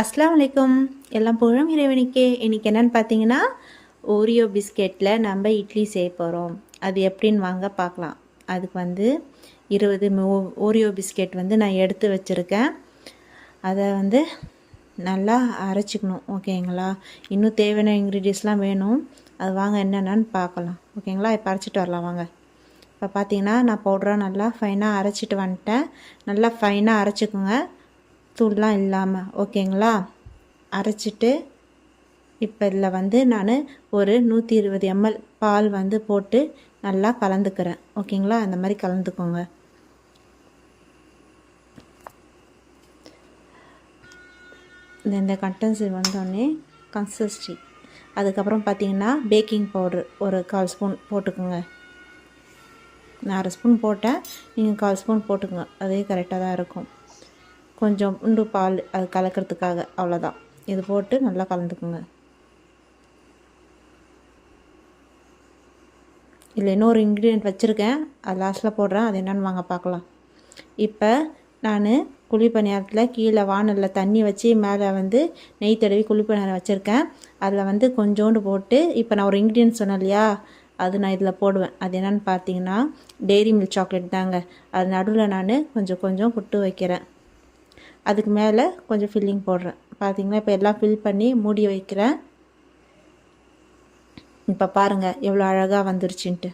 அஸ்ஸலாமு அலைக்கும். எல்லாம் புகழும் இறைவனுக்கே. இன்றைக்கி என்னென்னு பார்த்தீங்கன்னா, ஓரியோ பிஸ்கெட்டில் நம்ம இட்லி செய்ய போகிறோம். அது எப்படின்னு வாங்க பார்க்கலாம். அதுக்கு வந்து 20 ஓரியோ பிஸ்கெட் வந்து நான் எடுத்து வச்சுருக்கேன். அதை வந்து நல்லா அரைச்சிக்கணும். ஓகேங்களா? இன்னும் தேவையான இன்க்ரீடியன்ஸ்லாம் வேணும். அது வாங்க என்னென்னு பார்க்கலாம். ஓகேங்களா? இப்போ அரைச்சிட்டு வரலாம் வாங்க. இப்போ பார்த்தீங்கன்னா நான் பவுடராக நல்லா ஃபைனாக அரைச்சிட்டு வந்துட்டேன். நல்லா ஃபைனாக அரைச்சிக்கோங்க, தூள்லாம் இல்லாமல். ஓகேங்களா? அரைச்சிட்டு இப்போ இதில் வந்து நான் ஒரு 120 ml பால் வந்து போட்டு நல்லா கலந்துக்கிறேன். ஓகேங்களா? இந்த மாதிரி கலந்துக்கோங்க. இந்த கண்டென்சி வந்தோடனே கன்சிஸ்டி. அதுக்கப்புறம் பார்த்தீங்கன்னா பேக்கிங் பவுட்ரு ஒரு 1/4 ஸ்பூன் போட்டுக்கோங்க. நான் 1/2 ஸ்பூன் போட்டேன், நீங்கள் 1/4 ஸ்பூன் போட்டுக்கோங்க. அதே கரெக்டாக தான் இருக்கும். கொஞ்சம் பால் அது கலக்கிறதுக்காக, அவ்வளோதான். இது போட்டு நல்லா கலந்துக்குங்க. இல்லை இன்னொரு இன்க்ரீடியன்ட் வச்சுருக்கேன், அது லாஸ்ட்டில் போடுறேன். அது என்னென்னு வாங்க பார்க்கலாம். இப்போ நான் குழிப்பணியாரத்தில் கீழே வானலில் தண்ணி வச்சு மேலே வந்து நெய் தடவி குழிப்பணியாரம் வச்சுருக்கேன். அதில் வந்து கொஞ்சோண்டு போட்டு இப்போ நான் ஒரு இன்க்ரீடியன்ட் சொன்னேன் இல்லையா, அது நான் இதில் போடுவேன். அது என்னென்னு பார்த்தீங்கன்னா டெய்ரி மில்க் சாக்லேட் தாங்க. அது நடுவில் நான் கொஞ்சம் புட்டு வைக்கிறேன். அதுக்கு மேலே கொஞ்சம் ஃபில்லிங் போடுறேன். பார்த்தீங்கன்னா இப்போ எல்லாம் ஃபில் பண்ணி மூடி வைக்கிறேன். இப்போ பாருங்கள் எவ்வளோ அழகாக வந்துருச்சுன்ட்டு.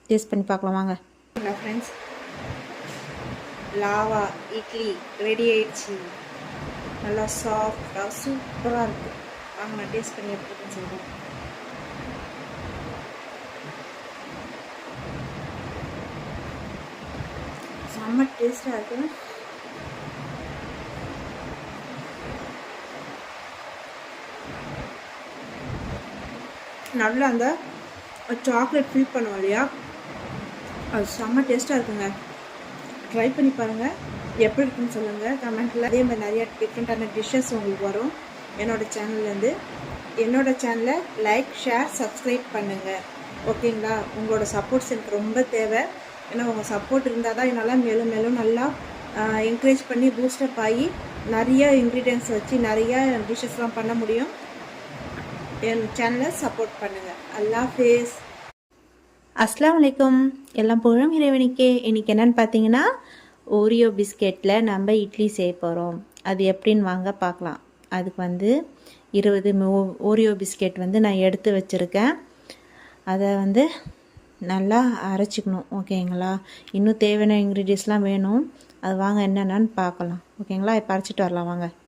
டேஸ்ட் பண்ணி பார்க்கலாம் வாங்க. ஃப்ரெண்ட்ஸ், லாவா இட்லி ரெடி ஆயிடுச்சு. நல்லா சாஃப்டாக சூப்பராக இருக்குது. வாங்க நான் டேஸ்ட் பண்ணி எப்படி இருக்குன்னு சொல்கிறேன். செம்ம டேஸ்ட்டாக இருக்குது. நல்லா அந்த சாக்லேட் ஃபில் பண்ணுவோம் இல்லையா, அது செம்ம டேஸ்ட்டாக இருக்குங்க. ட்ரை பண்ணி பாருங்கள், எப்படி இருக்குன்னு சொல்லுங்கள் கமெண்ட்டில். அதே மாதிரி நிறையா டிஃப்ரெண்ட்டான டிஷ்ஷஸ் உங்களுக்கு வரும் என்னோடய சேனல்லேருந்து. என்னோடய சேனலை லைக், ஷேர், சப்ஸ்கிரைப் பண்ணுங்கள். ஓகேங்களா? உங்களோட சப்போர்ட்ஸ் எனக்கு ரொம்ப தேவை. ஏன்னா உங்கள் சப்போர்ட் இருந்தால் தான் என்னால் மேலும் மேலும் நல்லா என்கரேஜ் பண்ணி பூஸ்டப் ஆகி நிறைய இன்க்ரீடியன்ட்ஸ் வச்சு நிறையா டிஷ்ஷஸ்லாம் பண்ண முடியும். என் சேனலை சப்போர்ட் பண்ணுங்கள். அல்லாஹ் ஹாஃபிஸ். அஸ்ஸலாமு அலைக்கும். எல்லாம் புகழும் இறைவனுக்கே. இன்றைக்கி என்னென்னு பார்த்தீங்கன்னா, ஓரியோ பிஸ்கெட்டில் நம்ம இட்லி செய்ய போகிறோம். அது எப்படின்னு வாங்க பார்க்கலாம். அதுக்கு வந்து 20 ஓரியோ பிஸ்கெட் வந்து நான் எடுத்து வச்சுருக்கேன். அதை வந்து நல்லா அரைச்சிக்கணும். ஓகேங்களா? இன்னும் தேவையான இன்க்ரீடியன்ஸ்லாம் வேணும். அது வாங்க என்னென்னு பார்க்கலாம். ஓகேங்களா? இப்போ அரைச்சிட்டு வரலாம் வாங்க.